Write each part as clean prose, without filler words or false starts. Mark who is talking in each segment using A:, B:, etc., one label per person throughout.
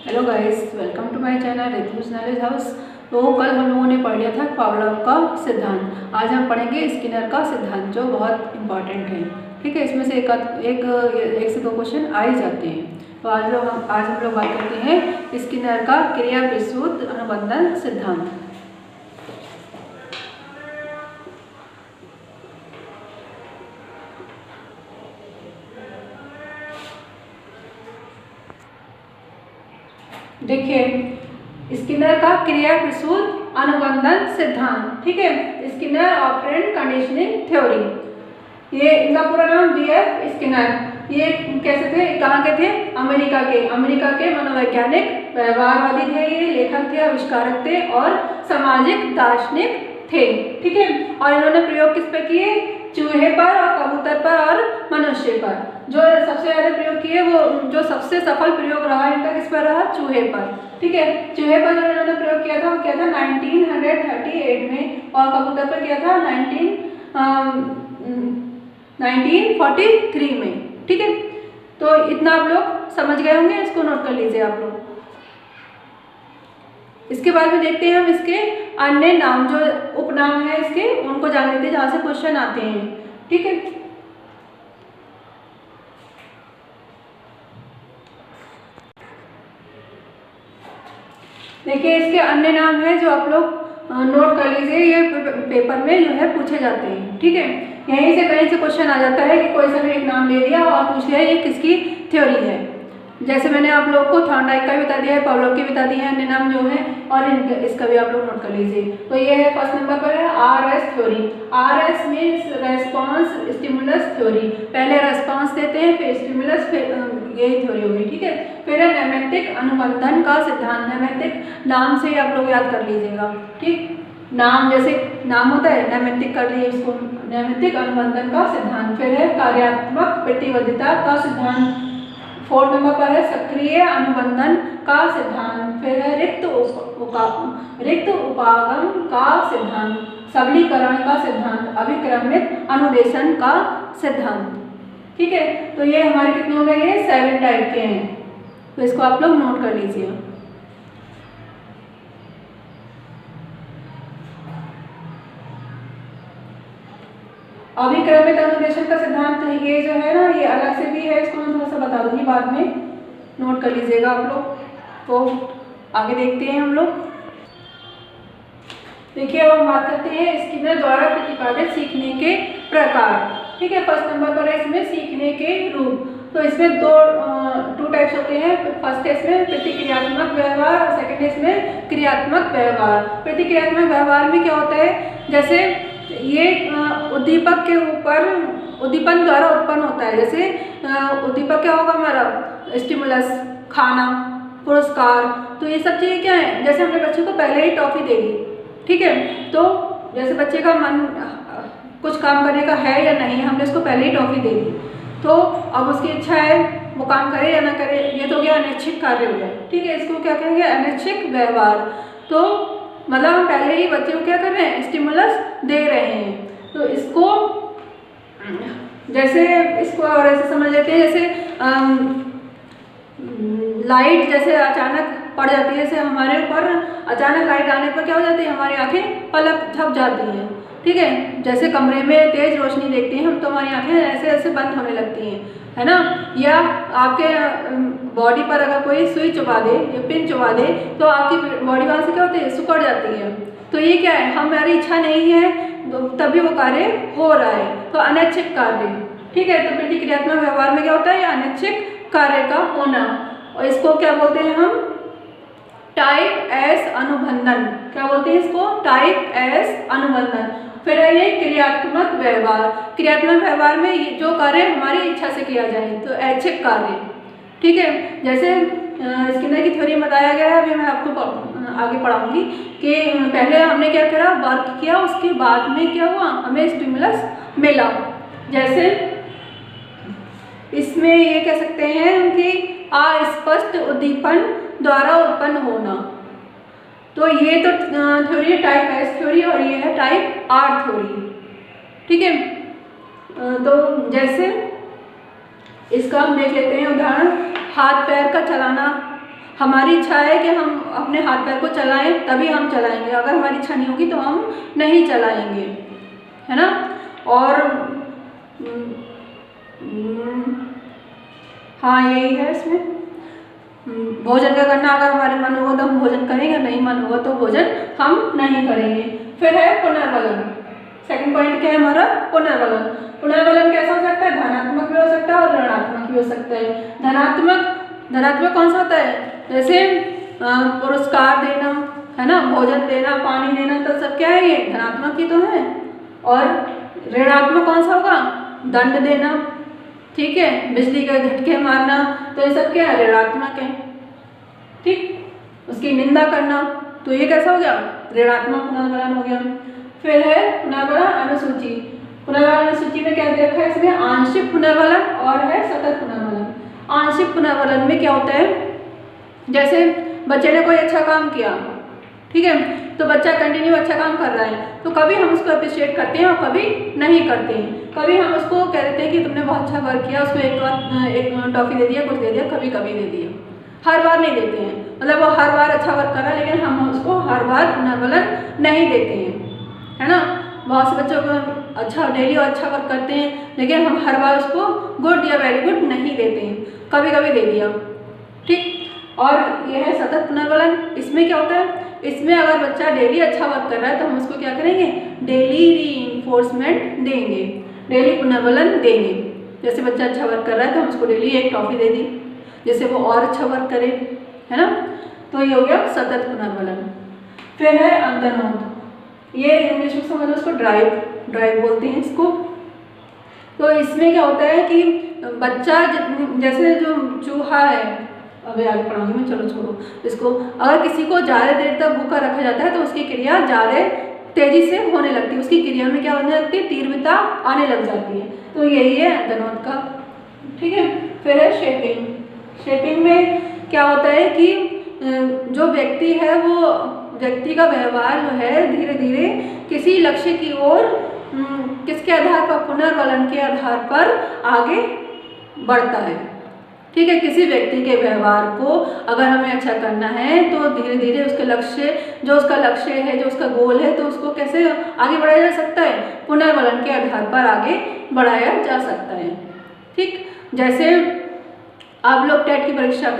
A: Hello guys, welcome to my channel Ritu's knowledge house. तो कल हम लोगों ने पढ़ लिया था पावलोव का सिद्धांत। आज हम पढ़ेंगे स्किनर का सिद्धांत, जो बहुत इंपॉर्टेंट है। ठीक है, इसमें से एक से दो क्वेश्चन आ ही जाते हैं। तो आज हम लोग बात करते हैं स्किनर का क्रिया विशुद्ध अनुबंधन सिद्धांत। देखिए, स्किनर का क्रिया विशुद्ध अनुबंधन सिद्धांत। ठीक है, स्किनर ऑपरेंट कंडीशनिंग थ्योरी। ये इनका पूरा नाम BF स्किनर। ये कैसे थे, कहाँ के थे? अमेरिका के मनोवैज्ञानिक, व्यवहारवादी थे, ये लेखक थे, आविष्कारक थे और सामाजिक दार्शनिक थे। ठीक है, और इन्होंने प्रयोग किस पे किए? चूहे पर और कबूतर पर और मनुष्य पर। जो सबसे ज्यादा प्रयोग किए, वो जो सबसे सफल प्रयोग रहा इनका किस पर रहा? चूहे पर। ठीक है, चूहे पर जो इन्होंने प्रयोग किया था वो किया था 1938 में, और कबूतर पर किया था 1943 में। ठीक है, तो इतना आप लोग समझ गए होंगे, इसको नोट कर लीजिए आप लोग। इसके बाद में देखते हैं हम इसके अन्य नाम, जो उपनाम है इसके, उनको जान लेते हैं, जहाँ से क्वेश्चन आते हैं। ठीक है, देखिए इसके अन्य नाम है जो आप लोग नोट कर लीजिए, ये पेपर में जो है पूछे जाते हैं। ठीक है, यहीं से कहीं से क्वेश्चन आ जाता है कि कोई सा भी एक नाम ले लिया और पूछ लिया ये किसकी थ्योरी है। जैसे मैंने आप लोग को थॉर्नडाइक का भी बता दिया है, पावलोव की बता दी है अन्य नाम जो है, और इसका भी आप लोग नोट कर लीजिए। तो ये है फर्स्ट नंबर पर है RS theory. RS means response stimulus theory. पहले रेस्पॉन्स देते हैं, फिर स्टिमुलस, फिर यही थ्योरी होगी। ठीक है, फिर है नैमित्तिक अनुबंधन का सिद्धांत। नैमित्तिक नाम से ही आप लोग याद कर लीजिएगा। ठीक, नाम जैसे नाम होता है, नैमित्तिक कर लिए इसको, नैमित्तिक अनुबंधन का सिद्धांत। फिर है कार्यात्मक प्रतिबद्धता का सिद्धांत। 4 नंबर पर है सक्रिय अनुबंधन का सिद्धांत। फिर है रिक्त उपागम का सिद्धांत, सबलीकरण का सिद्धांत, अभिक्रमित अनुदेशन का सिद्धांत। ठीक है, तो ये हमारे कितने हो गए? ये 7 टाइप के हैं, तो इसको आप लोग नोट कर लीजिए। अभिक्रमित अनुदेशन का सिद्धांत ये जो है ना, ये अलग से भी है, इसको मैं थोड़ा सा बता दूंगी बाद में, नोट कर लीजिएगा आप लोग। तो आगे देखते हैं हम लोग। देखिए, अब हम बात करते हैं स्किनर द्वारा प्रतिपादित सीखने के प्रकार। ठीक है, फर्स्ट नंबर पर है इसमें सीखने के रूप। तो इसमें टू टाइप्स होते हैं। फर्स्ट है इसमें प्रतिक्रियात्मक व्यवहार और सेकंड है इसमें क्रियात्मक व्यवहार। प्रतिक्रियात्मक व्यवहार में क्या होता है, जैसे ये उद्दीपक के ऊपर उद्दीपन द्वारा उत्पन्न होता है। जैसे उद्दीपक क्या होगा हमारा? स्टिमुलस, खाना, पुरस्कार। तो ये सब चीज़ें क्या है? जैसे हमने बच्चे को पहले ही टॉफी दे दी, ठीक है, तो जैसे बच्चे का मन कुछ काम करने का है या नहीं, हमने उसको पहले ही टॉफी दे दी, तो अब उसकी इच्छा है वो काम करे या ना करे, ये तो क्या अनैच्छिक कार्य हो गया। ठीक है, इसको क्या कहेंगे? अनैच्छिक व्यवहार। तो मतलब हम पहले ही बच्चे को क्या कर रहे हैं? स्टिमुलस दे रहे हैं। तो इसको जैसे इसको और ऐसे समझ लेते हैं, जैसे लाइट जैसे अचानक पड़ जाती है, जैसे हमारे ऊपर अचानक लाइट आने पर क्या हो जाती है? हमारी आंखें पलक झप जाती हैं। ठीक है, जैसे कमरे में तेज रोशनी देखते हैं हम, तो हमारी आंखें ऐसे ऐसे बंद होने लगती हैं, है ना। या आपके बॉडी पर अगर कोई सुई चुभा दे या पिन चुभा दे, तो आपकी बॉडी वहाँ से क्या होती है? सिकुड़ जाती है। तो ये क्या है? हमारी इच्छा नहीं है, तभी वो कार्य हो रहा है, तो अनैच्छिक कार्य। ठीक है, तो प्रतिक्रियात्मक व्यवहार में क्या होता है? अनैच्छिक कार्य का होना, और इसको क्या बोलते हैं हम? टाइप एस अनुबंधन। क्या बोलते हैं इसको? टाइप एस अनुबंधन। फिर है ये क्रियात्मक व्यवहार। क्रियात्मक व्यवहार में ये जो कार्य हमारी इच्छा से किया जाए, तो ऐच्छिक कार्य। ठीक है, जैसे स्किनर की थ्योरी में बताया गया है, अभी मैं आपको आगे पढ़ाऊंगी कि पहले हमने क्या करा? वर्क किया, उसके बाद में क्या हुआ? हमें स्टिमुलस मिला। जैसे इसमें ये कह सकते हैं कि अस्पष्ट उद्दीपन द्वारा उत्पन्न होना। तो ये तो थ्योरी है टाइप एस थ्योरी, और ये है टाइप आर थ्योरी। ठीक है, तो जैसे इसका हम देख लेते हैं उदाहरण। हाथ पैर का चलाना, हमारी इच्छा है कि हम अपने हाथ पैर को चलाएं, तभी हम चलाएंगे। अगर हमारी इच्छा नहीं होगी तो हम नहीं चलाएंगे, है ना। और हाँ, यही है इसमें भोजन का करना। अगर हमारे मन होगा तो हम भोजन करेंगे, नहीं मन होगा तो भोजन हम नहीं करेंगे। फिर है पुनर्वलन। सेकंड पॉइंट क्या है हमारा? पुनर्वलन। पुनर्वलन कैसा हो सकता है? धनात्मक भी हो सकता है और ऋणात्मक भी हो सकता है। धनात्मक कौन सा होता है? जैसे पुरस्कार देना, है ना, भोजन देना, पानी देना, तो सब क्या है? ये धनात्मक ही तो है। और ऋणात्मक कौन सा होगा? दंड देना, ठीक है, बिजली के झटके मारना, तो ये सब क्या है? ऋणात्मक है, ठीक। उसकी निंदा करना, तो ये कैसा हो गया? ऋणात्मक पुनर्वलन हो गया। फिर है पुनर्वलन अनुसूची। पुनर्वलन अनुसूची में क्या दे रखा है? इसमें आंशिक पुनर्वलन और है सतत पुनर्वलन। आंशिक पुनर्वलन में क्या होता है? जैसे बच्चे ने कोई अच्छा काम किया, ठीक है, तो बच्चा कंटिन्यू अच्छा काम कर रहा है, तो कभी हम उसको अप्रिशिएट करते हैं और कभी नहीं करते हैं। कभी हम उसको कह देते हैं कि तुमने बहुत अच्छा वर्क किया, उसको एक टॉफी दे दिया, कुछ दे दिया, कभी कभी दे दिया, हर बार नहीं देते हैं। मतलब वो हर बार अच्छा वर्क कर रहा है, लेकिन हम उसको हर बार पुनर्वलन नहीं देते हैं, है ना। बहुत से बच्चों को अच्छा डेली अच्छा वर्क करते हैं, लेकिन हम हर बार उसको गुड या वेरी गुड नहीं देते हैं, कभी कभी दे दिया, ठीक। और यह है सतत पुनर्वलन। इसमें क्या होता है? इसमें अगर बच्चा डेली अच्छा वर्क कर रहा है तो हम उसको क्या करेंगे? डेली रीइंफोर्समेंट देंगे, डेली पुनर्वलन देंगे। जैसे बच्चा अच्छा वर्क कर रहा है तो हम उसको डेली एक टॉफी दे दी, जैसे वो और अच्छा वर्क करे, है ना। तो ये हो गया सतत पुनर्वलन। फिर है अंतर्नोद। ये इंग्लिश में समझ लो, उसको ड्राइव बोलते हैं इसको। तो इसमें क्या होता है कि बच्चा जैसे जो चूहा है, अभी आगे पढ़ाऊंगी मैं, चलो छोड़ो इसको। अगर किसी को ज़्यादा देर तक भूखा रखा जाता है तो उसकी क्रिया ज़्यादा तेजी से होने लगती है, उसकी क्रिया में क्या होने लगती है? तीव्रता आने लग जाती है। तो यही है अंतर्नोद का, ठीक है। फिर है शेपिंग। शेपिंग में क्या होता है कि जो व्यक्ति है वो व्यक्ति का व्यवहार जो है धीरे धीरे किसी लक्ष्य की ओर किसके आधार पर? पुनर्वलन के आधार पर आगे बढ़ता है, ठीक है। किसी व्यक्ति के व्यवहार को अगर हमें अच्छा करना है तो धीरे धीरे उसके लक्ष्य, जो उसका लक्ष्य है, जो उसका गोल है, तो उसको कैसे आगे बढ़ाया जा सकता है? पुनर्वलन के आधार पर आगे बढ़ाया जा सकता है, ठीक। जैसे आप लोग टेट की परीक्षा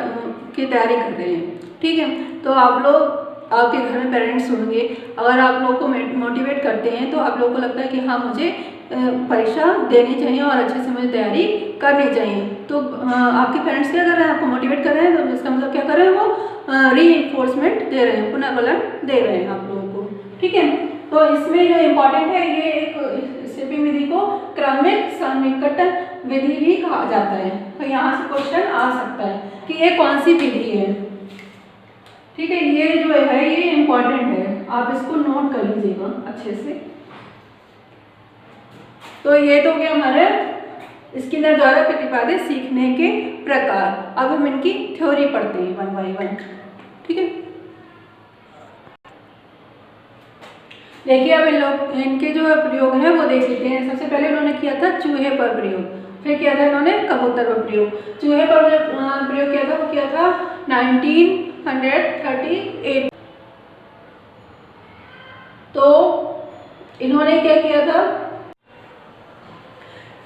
A: की तैयारी कर रहे हैं, ठीक है, तो आप लोग, आपके घर में पेरेंट्स होंगे, अगर आप लोगों को मोटिवेट करते हैं तो आप लोगों को लगता है कि हाँ, मुझे परीक्षा देनी चाहिए और अच्छे से मुझे तैयारी करनी चाहिए। तो आपके पेरेंट्स क्या कर रहे हैं? आपको मोटिवेट कर रहे हैं, तो इसका मतलब क्या कर रहे हैं? वो रीइंफोर्समेंट दे रहे हैं, पुनर्वलन दे रहे हैं आप लोगों को, ठीक है। तो इसमें जो इम्पॉर्टेंट है, ये एक शेपिंग विधि को क्रमिक सन्निकट विधि भी कहा जाता है। तो यहाँ से क्वेश्चन आ सकता है कि ये कौन सी विधि है, ठीक है। ये जो है ये इम्पॉर्टेंट है, आप इसको नोट कर लीजिएगा अच्छे से। तो ये तो क्या हमारे स्किनर द्वारा प्रतिपादित सीखने के प्रकार। अब हम इनकी थ्योरी पढ़ते हैं 1 by 1, ठीक है। देखिए अब इनके जो प्रयोग हैं वो देख लेते हैं। सबसे पहले उन्होंने किया था चूहे पर प्रयोग, फिर किया था इन्होंने कबूतर पर प्रयोग। चूहे पर प्रयोग किया था, वो किया था 1938। तो इन्होंने क्या किया था?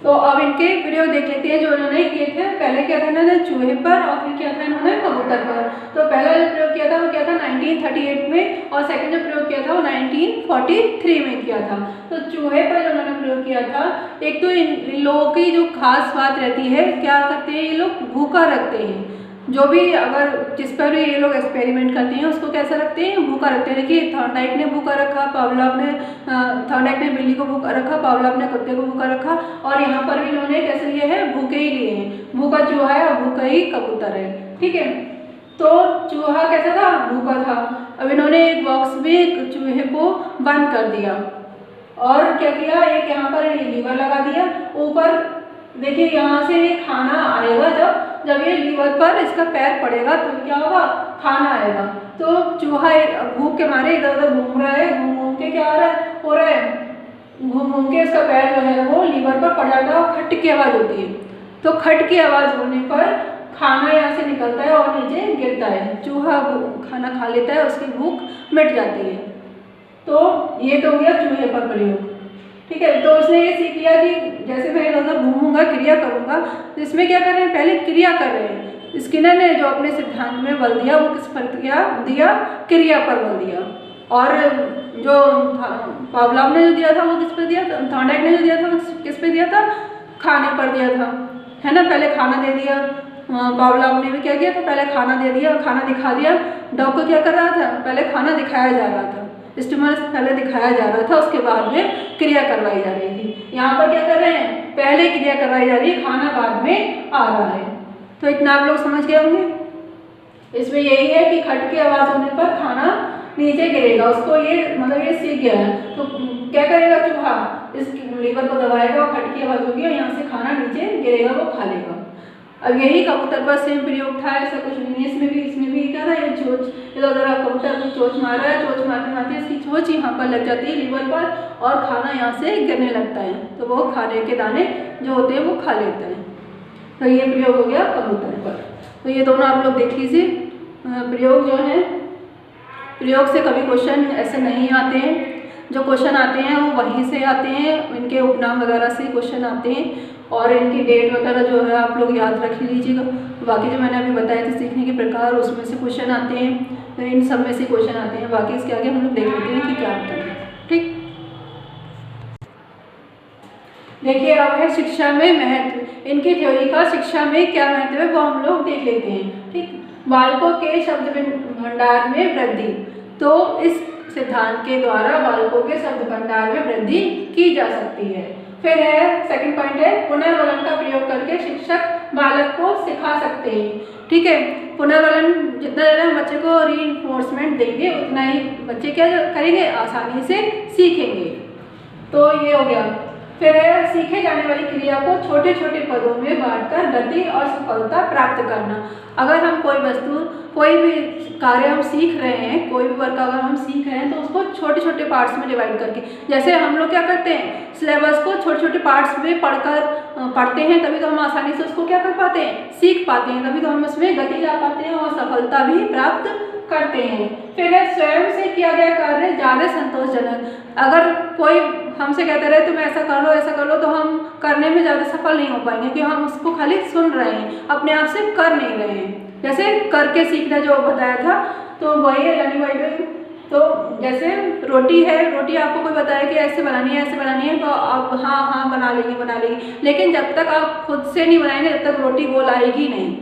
A: तो अब इनके प्रयोग देख लेते हैं जो इन्होंने किए थे। पहले किया था इन्होंने चूहे पर और फिर किया था इन्होंने कबूतर पर। तो पहला जो प्रयोग किया था वो किया था 1938 में और सेकंड जो प्रयोग किया था वो 1943 में किया था। तो चूहे पर जो उन्होंने प्रयोग किया था, एक तो इन लोगों की जो खास बात रहती है, क्या करते हैं ये लोग? भूखा रखते हैं। जो भी अगर जिस पर भी ये लोग एक्सपेरिमेंट करते हैं उसको कैसा रखते हैं? भूखा रखते हैं। देखिए थॉर्नडाइक ने भूखा रखा, पावलोव ने थॉर्नडाइक ने बिल्ली को भूखा रखा, पावलोव ने कुत्ते को भूखा रखा, और यहाँ पर भी इन्होंने कैसे लिए हैं? भूखे ही लिए हैं। भूखा चूहा है और भूखा ही कबूतर है, ठीक है। तो चूहा कैसा था? भूखा था। अब इन्होंने एक बॉक्स में एक चूहे को बंद कर दिया और क्या किया? एक यहाँ पर लीवर लगा दिया ऊपर। देखिए यहाँ से ये खाना आएगा, जब ये लीवर पर इसका पैर पड़ेगा तो क्या होगा? खाना आएगा। तो चूहा भूख के मारे इधर उधर घूम रहा है, घूम के क्या हो रहा है? घूम के इसका पैर जो है वो लीवर पर पड़ जाता है और खट की आवाज़ होती है। तो खट की आवाज़ होने पर खाना यहाँ से निकलता है और नीचे गिरता है। चूहा खाना खा लेता है, उसकी भूख मिट जाती है। तो ये तो हो गया चूहे पर प्रयोग, ठीक है। तो उसने ये सीख लिया कि जैसे मैं इधर घूमूंगा, क्रिया करूंगा, तो इसमें क्या कर रहे हैं, पहले क्रिया कर रहे हैं। स्किनर ने जो अपने सिद्धांत में बल दिया वो किस पर दिया, क्रिया पर बल दिया। और जो पावलोव ने जो दिया था वो किस पर दिया था, थॉर्नडाइक ने जो दिया था वो किस पे दिया था, खाने पर दिया था, है ना। पहले खाना दे दिया, पावलोव ने भी क्या किया था, पहले खाना दे दिया, खाना दिखा दिया। डॉग को क्या कर रहा था, पहले खाना दिखाया जा रहा था, स्टिमुलस पहले दिखाया जा रहा था, उसके बाद में क्रिया करवाई जा रही थी। यहाँ पर क्या कर रहे हैं, पहले क्रिया करवाई जा रही है, खाना बाद में आ रहा है। तो इतना आप लोग समझ गए होंगे। इसमें यही है कि खट की आवाज़ होने पर खाना नीचे गिरेगा, उसको ये मतलब ये सीख गया है। तो क्या करेगा चूहा, इस लीवर को दबाएगा और खट की आवाज़ होगी और यहाँ से खाना नीचे गिरेगा, वो खा लेगा। अब यही कबूतर पर सेम प्रयोग था, ऐसा कुछ नहीं है। इसमें भी क्या था, ये चोंच इधर उधर कबूतर को चोंच मार रहा है, चोंच मारते मारते इसकी चोंच यहाँ पर लग जाती है लीवर पर और खाना यहाँ से गिरने लगता है, तो वो खाने के दाने जो होते हैं वो खा लेता है। तो ये प्रयोग हो गया कबूतर पर। तो ये दोनों आप लोग देख लीजिए प्रयोग जो है। प्रयोग से कभी क्वेश्चन ऐसे नहीं आते हैं, जो क्वेश्चन आते हैं वो वहीं से आते हैं, इनके उपनाम वगैरह से क्वेश्चन आते हैं और इनकी डेट वगैरह जो है आप लोग याद रख लीजिएगा। बाकी जो मैंने अभी बताए थे सीखने के प्रकार, उसमें से क्वेश्चन आते हैं, तो इन सब में से क्वेश्चन आते हैं। बाकी इसके आगे हम लोग देख लेते हैं कि क्या होता है, ठीक। देखिए अब है शिक्षा में महत्व। इनकी थ्योरी का शिक्षा में क्या महत्व है वो हम लोग देख लेते हैं, ठीक। बालकों के शब्द भंडार में वृद्धि, तो इस सिद्धांत के द्वारा बालकों के शब्द भंडार में वृद्धि की जा सकती है। फिर है सेकंड पॉइंट है पुनर्वलन का प्रयोग करके शिक्षक बालक को सिखा सकते हैं, ठीक है। पुनर्वलन जितना ज़्यादा हम बच्चे को रीइंफोर्समेंट देंगे उतना ही बच्चे क्या करेंगे, आसानी से सीखेंगे। तो ये हो गया। फिर है सीखे जाने वाली क्रिया को छोटे छोटे पदों में बांटकर गति और सफलता प्राप्त करना। अगर हम कोई वस्तु, कोई भी कार्य हम सीख रहे हैं, कोई भी वर्क अगर हम सीख रहे हैं तो उसको छोटे छोटे पार्ट्स में डिवाइड करके, जैसे हम लोग क्या करते हैं, सिलेबस को छोटे छोटे पार्ट्स में पढ़ते हैं, तभी तो हम आसानी से उसको क्या कर पाते हैं, सीख पाते हैं, तभी तो हम उसमें गति ला पाते हैं और सफलता भी प्राप्त करते हैं। फिर है स्वयं से किया गया कार्य ज़्यादा संतोषजनक। अगर कोई हमसे कहते रहे तुम ऐसा कर लो ऐसा कर लो, तो हम करने में ज़्यादा सफल नहीं हो पाएंगे, क्योंकि हम उसको खाली सुन रहे हैं, अपने आप से कर नहीं रहे हैं। जैसे करके सीखना जो बताया था, तो वही है लर्निंग बाय डूइंग। तो जैसे रोटी है, रोटी आपको कोई बताया कि ऐसे बनानी है ऐसे बनानी है, तो आप हाँ बना लेंगे, लेकिन जब तक आप खुद से नहीं बनाएंगे तब तक रोटी गोल आएगी नहीं,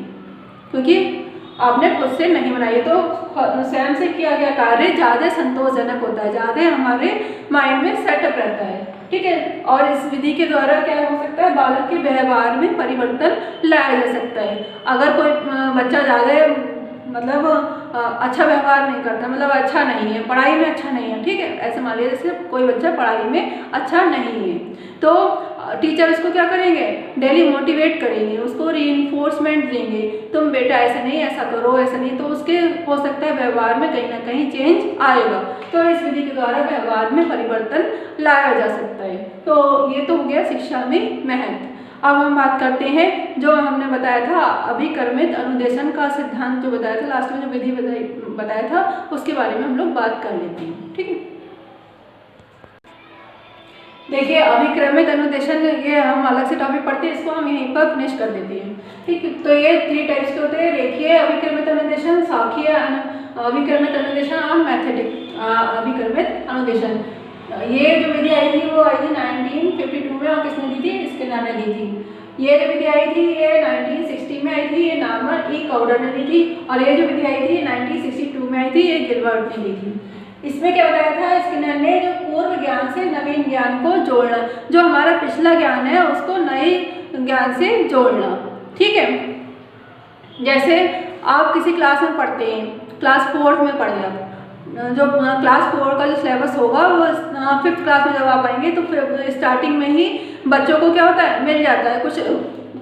A: क्योंकि आपने खुद से नहीं बनाई है। तो स्वयं से किया गया कार्य ज़्यादा संतोषजनक होता है, ज़्यादा हमारे माइंड में सेटअप रहता है, ठीक है। और इस विधि के द्वारा क्या हो सकता है, बालक के व्यवहार में परिवर्तन लाया जा सकता है। अगर कोई बच्चा ज़्यादा मतलब अच्छा व्यवहार नहीं करता, मतलब अच्छा नहीं है, पढ़ाई में अच्छा नहीं है, ठीक है, ऐसे मान लीजिए जैसे कोई बच्चा पढ़ाई में अच्छा नहीं है, तो टीचर उसको क्या करेंगे, डेली मोटिवेट करेंगे, उसको रीइंफोर्समेंट देंगे, तुम बेटा ऐसा नहीं, ऐसा करो, ऐसा नहीं, तो उसके हो सकता है व्यवहार में कहीं ना कहीं चेंज आएगा। तो इस विधि के द्वारा व्यवहार में परिवर्तन लाया जा सकता है। तो ये तो हो गया शिक्षा में महत्व। अब हम बात करते हैं जो हमने बताया था अभिक्रमित अनुदेशन का सिद्धांत, जो बताया था लास्ट में, जो विधि बताया था, उसके बारे में हम लोग बात कर लेते हैं, ठीक है। देखिए अभिक्रमित अनुदेशन, ये हम अलग से टॉपिक पढ़ते हैं, इसको हम यहीं पर फिनिश कर देते हैं, ठीक है। तो ये 3 टाइप्स के होते हैं, रेखीय अभिक्रमित अनुदेशन, शाखीय अभिक्रमित अनुदेशन और मैथेटिक अभिक्रमित अनुदेशन। ये जो विधि आई थी वो आई थी 1952 में, और किसने दी थी, स्किनर ने दी थी। ये जो विधि आई थी ये 1960 में आई थी, ये नॉर्मन ई काउडर ने दी थी। और ये जो विधि आई थी 1962 में आई थी, ये गिलबर्ट ने दी थी। इसमें क्या बताया था स्किनर ने, जो पूर्व ज्ञान से नवीन ज्ञान को जोड़ना, जो हमारा पिछला ज्ञान है उसको नए ज्ञान से जोड़ना, ठीक है। जैसे आप किसी क्लास में पढ़ते हैं, क्लास 4th में पढ़ गया, जो क्लास 4 का जो सिलेबस होगा वो 5th क्लास में जब आप आएंगे तो फिर स्टार्टिंग में ही बच्चों को क्या होता है, मिल जाता है, कुछ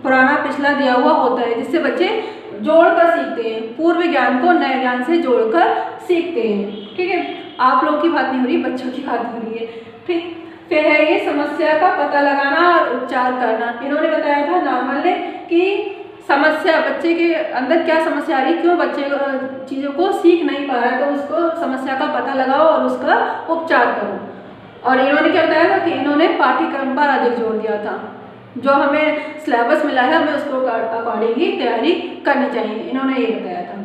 A: पुराना पिछला दिया हुआ होता है, जिससे बच्चे जोड़कर सीखते हैं, पूर्व ज्ञान को नए ज्ञान से जोड़कर सीखते हैं, ठीक है। आप लोगों की बात नहीं हो रही, बच्चों की बात हो रही है, ठीक। फिर है ये समस्या का पता लगाना और उपचार करना। इन्होंने बताया था नॉर्मल ने कि समस्या, बच्चे के अंदर क्या समस्या आ रही, क्यों बच्चे चीज़ों को सीख नहीं पा रहा है, तो उसको समस्या का पता लगाओ और उसका उपचार करो। और इन्होंने क्या बताया था कि इन्होंने पाठ्यक्रम पर अधिक जोर दिया था, जो हमें सिलेबस मिला है हमें उसको अकॉर्डिंग ही तैयारी करनी चाहिए, इन्होंने ये बताया था।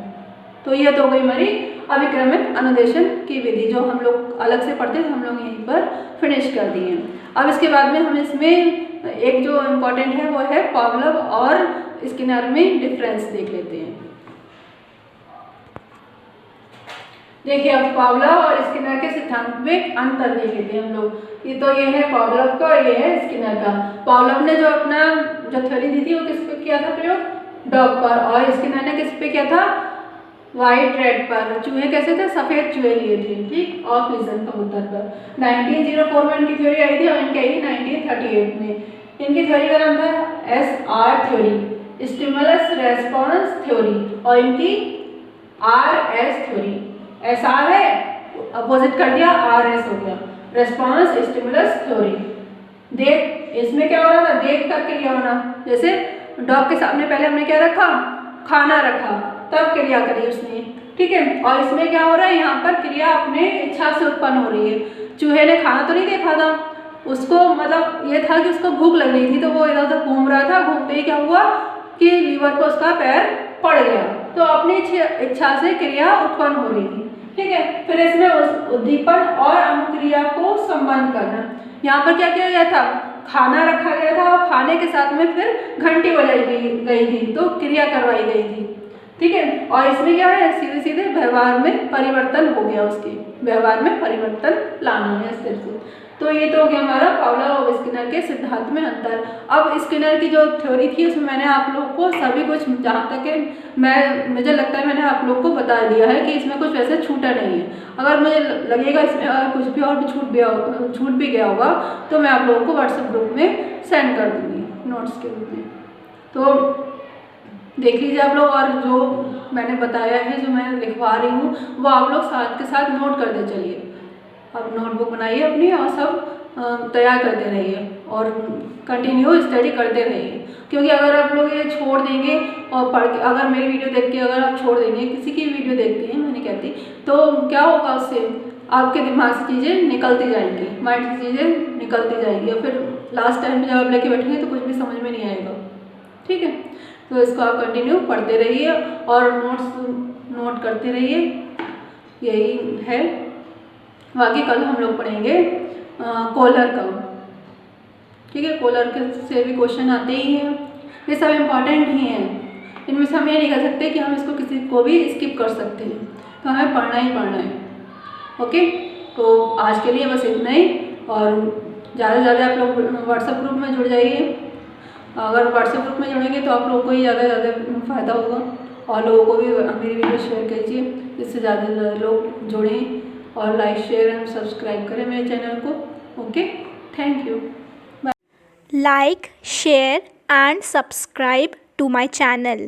A: तो ये तो गई हमारी अभिक्रमित अनुदेशन की विधि, जो हम लोग अलग से पढ़ते थे, हम लोग यहीं पर फिनिश कर दिए। अब इसके बाद में हम इसमें एक जो इम्पोर्टेंट है वो है पावलोव और स्किनर में डिफरेंस देख लेते हैं। देखिए अब पावलोव और स्किनर के सिद्धांत में अंतर देख लेते हैं हम लोग। ये है पावलोव का और ये है स्किनर का। पावलोव ने जो अपना जो थ्योरी दी थी वो किस पे किया था प्रयोग, डॉग पर, और स्किनर ने किस पे किया था, व्हाइट रेड पर। चूहे कैसे थे, सफ़ेद चूहे लिए थे, ठीक, और पिजन कबूतर पर। 1904 में इनकी थ्योरी आई थी और इनकी आई 1938 में। इनकी थ्योरी का नाम था SR theory, stimulus response theory, और इनकी RS थ्योरी। SR है, अपोजिट कर दिया, RS हो गया, रेस्पॉन्स स्टिमुलस थ्योरी। देख, इसमें क्या हो रहा था, देख करके क्या होना, जैसे डॉग के सामने पहले हमने क्या रखा, खाना रखा, तब क्रिया करी उसने, ठीक है। और इसमें क्या हो रहा है, यहाँ पर क्रिया अपने इच्छा से उत्पन्न हो रही है। चूहे ने खाना तो नहीं देखा था, उसको मतलब ये था कि उसको भूख लग रही थी, तो वो इधर उधर घूम रहा था, घूमते ही क्या हुआ कि लीवर पर उसका पैर पड़ गया, तो अपनी इच्छा से क्रिया उत्पन्न हो रही थी, ठीक है। फिर इसमें उद्दीपन और अनुक्रिया को संबंध करना, यहाँ पर क्या किया गया था, खाना रखा गया था और खाने के साथ में फिर घंटी बजाई गई थी, तो क्रिया करवाई गई थी, ठीक है। और इसमें क्या है, सीधे सीधे व्यवहार में परिवर्तन हो गया, उसके व्यवहार में परिवर्तन लाना है इस तरह से। तो ये तो हो गया हमारा पावलोव और स्किनर के सिद्धांत में अंतर। अब स्किनर की जो थ्योरी थी उसमें मैंने आप लोगों को सभी कुछ, जहाँ तक है मुझे लगता है मैंने आप लोग को बता दिया है कि इसमें कुछ वैसे छूटा नहीं है। अगर मुझे लगेगा इसमें अगर कुछ भी और भी छूट भी गया होगा तो मैं आप लोगों को व्हाट्सएप ग्रुप में सेंड कर दूँगी नोट्स के रूप में। तो देख लीजिए आप लोग, और जो मैंने बताया है, जो मैं लिखवा रही हूँ, वो आप लोग साथ के साथ नोट करते चलिए। अब नोटबुक बनाइए अपनी और सब तैयार करते रहिए और कंटिन्यू स्टडी करते रहिए, क्योंकि अगर आप लोग ये छोड़ देंगे और पढ़ के, अगर मेरी वीडियो देख के अगर आप छोड़ देंगे, किसी की वीडियो देखते हैं मैंने कहती, तो क्या होगा, उससे आपके दिमाग से चीज़ें निकलती जाएंगी, माइंड से चीज़ें निकलती जाएंगी, और फिर लास्ट टाइम में जब आप लेके बैठेंगे तो कुछ भी समझ में नहीं आएगा, ठीक है। तो इसको आप कंटिन्यू पढ़ते रहिए और नोट करते रहिए, यही है। बाकी कल हम लोग पढ़ेंगे कॉलर का, ठीक है। कॉलर के से भी क्वेश्चन आते ही हैं, ये सब इम्पॉर्टेंट ही हैं, इनमें से हम ये नहीं कर सकते कि हम इसको किसी को भी स्किप कर सकते हैं, तो हमें पढ़ना ही पढ़ना है, ओके। तो आज के लिए बस इतना ही, और ज़्यादा से ज़्यादा आप लोग व्हाट्सएप ग्रुप में जुड़ जाइए। अगर व्हाट्सएप ग्रुप में जुड़ेंगे तो आप लोगों को ही ज़्यादा से ज़्यादा फ़ायदा होगा, और लोगों को भी मेरी वीडियो शेयर कीजिए, जिससे ज़्यादा से ज़्यादा लोग जुड़ें, और लाइक शेयर एंड सब्सक्राइब करें मेरे चैनल को, okay. Thank you.
B: Like, share and subscribe to my channel.